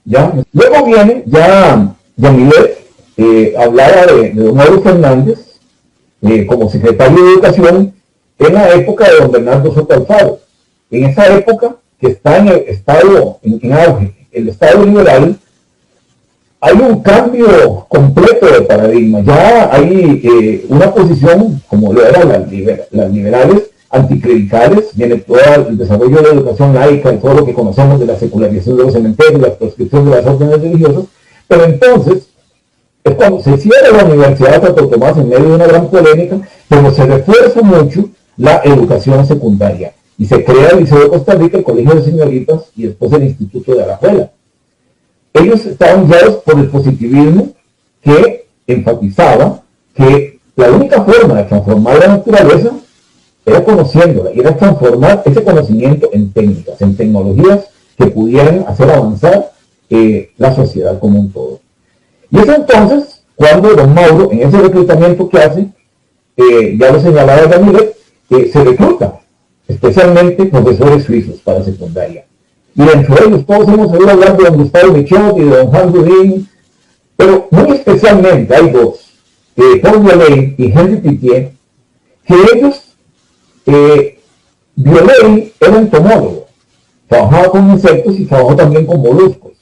¿ya? Luego viene ya Yamilet, hablaba de don Mauro Fernández como secretario de Educación en la época de don Bernardo Soto Alfaro. En esa época que está en el estado, en auge, el estado liberal, hay un cambio completo de paradigma. Ya hay una posición, como lo eran las liberales, anticlericales, viene todo el desarrollo de la educación laica y todo lo que conocemos de la secularización de los cementerios, la proscripción de las órdenes religiosas, pero entonces es cuando se cierra la Universidad de Santo Tomás en medio de una gran polémica, pero se refuerza mucho la educación secundaria y se crea el Liceo de Costa Rica, el Colegio de Señoritas y después el Instituto de Alajuela. Ellos estaban guiados por el positivismo que enfatizaba que la única forma de transformar la naturaleza era conociéndola, y era transformar ese conocimiento en técnicas, en tecnologías que pudieran hacer avanzar la sociedad como un todo. Y es entonces cuando don Mauro, en ese reclutamiento que hace, ya lo señalaba Yamilet, se recluta especialmente profesores suizos para secundaria. Y dentro de ellos todos hemos oído hablar de don Gustavo Michaud y de don Juan Rudin, pero muy especialmente hay dos, Paul Viollet y Henri Pittier, que ellos, Viollet era entomólogo, trabajaba con insectos y trabajó también con moluscos.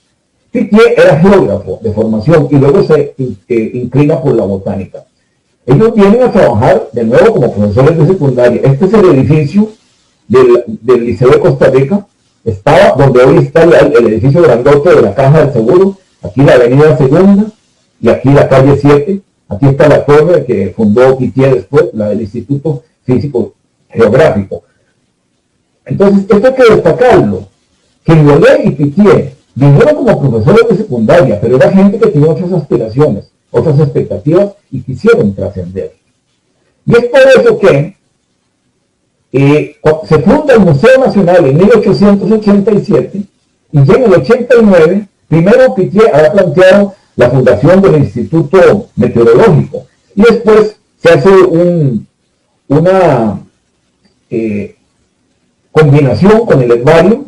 Pittier era geógrafo de formación y luego se inclina por la botánica. Ellos vienen a trabajar de nuevo como profesores de secundaria. Este es el edificio del Liceo de Costa Rica. Estaba donde hoy está el edificio grandote de la Caja del Seguro, aquí la avenida Segunda y aquí la calle 7. Aquí está la torre que fundó Pittier después, la del Instituto Físico Geográfico. Entonces, esto hay que destacarlo, que Viollet y Pittier vinieron como profesores de secundaria, pero era gente que tenía otras aspiraciones, otras expectativas y quisieron trascender. Y es por eso que se funda el Museo Nacional en 1887 y ya en el 89, primero Pittier había planteado la fundación del Instituto Meteorológico y después se hace una combinación con el herbario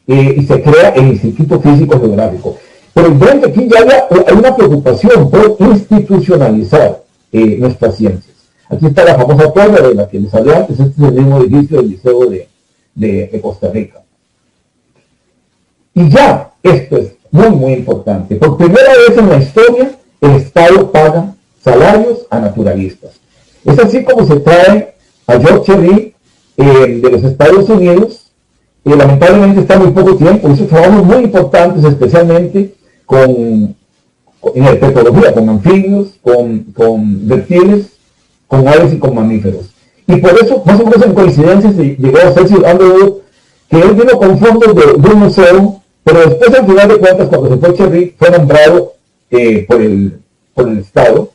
y se crea el Instituto Físico Geográfico. Pero ven que aquí ya hay una preocupación por institucionalizar nuestras ciencias. Aquí está la famosa torre de la que les hablé antes, este es el mismo edificio del Liceo de Costa Rica. Y ya, esto es muy, muy importante. Por primera vez en la historia, el Estado paga salarios a naturalistas. Es así como se trae a George Cherry de los Estados Unidos. Lamentablemente está muy poco tiempo, hizo trabajos muy importantes, especialmente en herpetología, con anfibios, con reptiles, con aves y con mamíferos. Y por eso, más o menos en coincidencia, se llegó a Cecil Underwood, que él vino con fondos de un museo, pero después, al final de cuentas, cuando se fue Cherry, fue nombrado por el Estado.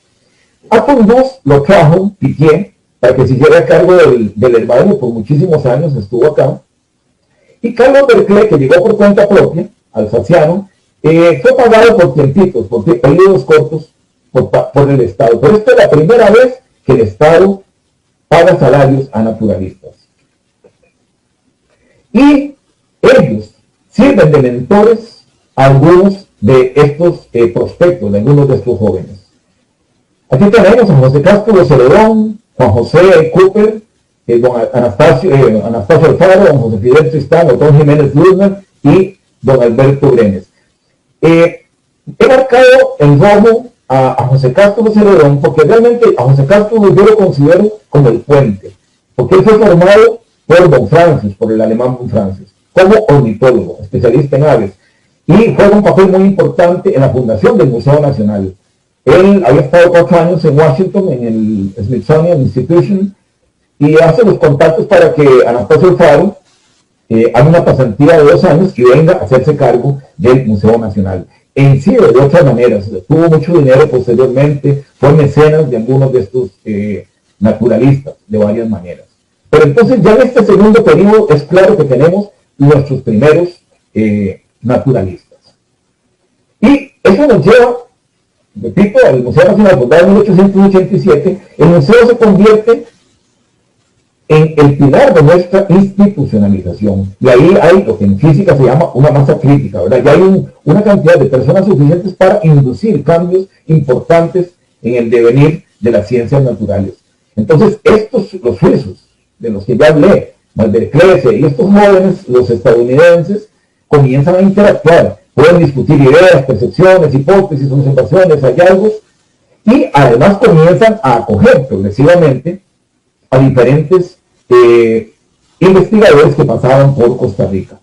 Atom II lo trajo Pittier para que se hiciera cargo del herbario por muchísimos años, estuvo acá. Y Carlos Berkeley, que llegó por cuenta propia, alsaciano, fue pagado por tiempitos, por periodos cortos, por el Estado. Pero esta es la primera vez que el Estado paga salarios a naturalistas. Y ellos sirven de mentores a algunos de estos prospectos, de algunos de estos jóvenes. Aquí tenemos a José Castro Celedón, Juan José Cooper, don Anastasio Alfaro, don José Fidel Tristán, don Jiménez Luzner y don Alberto Brenes. He marcado en rojo a José Castro Celedón porque realmente a José Castro yo lo considero como el puente, porque él fue formado por don Francis, por el alemán don Francis, como ornitólogo, especialista en aves, y juega un papel muy importante en la fundación del Museo Nacional. Él había estado 4 años en Washington, en el Smithsonian Institution, y hace los contactos para que Anastasio Alfaro haga una pasantía de 2 años y venga a hacerse cargo del Museo Nacional. E incide de otras maneras, tuvo mucho dinero posteriormente, fue mecenas de algunos de estos naturalistas de varias maneras. Pero entonces ya en este segundo periodo es claro que tenemos nuestros primeros naturalistas. Y eso nos lleva, repito, al Museo Nacional fundado en 1887. El museo se convierte en el pilar de nuestra institucionalización. Y ahí hay lo que en física se llama una masa crítica, ¿verdad? Ya hay una cantidad de personas suficientes para inducir cambios importantes en el devenir de las ciencias naturales. Entonces, los suizos, de los que ya hablé, Valderclese y estos jóvenes, los estadounidenses, comienzan a interactuar, pueden discutir ideas, percepciones, hipótesis, observaciones, hallazgos, y además comienzan a acoger progresivamente a diferentes investigadores que pasaban por Costa Rica.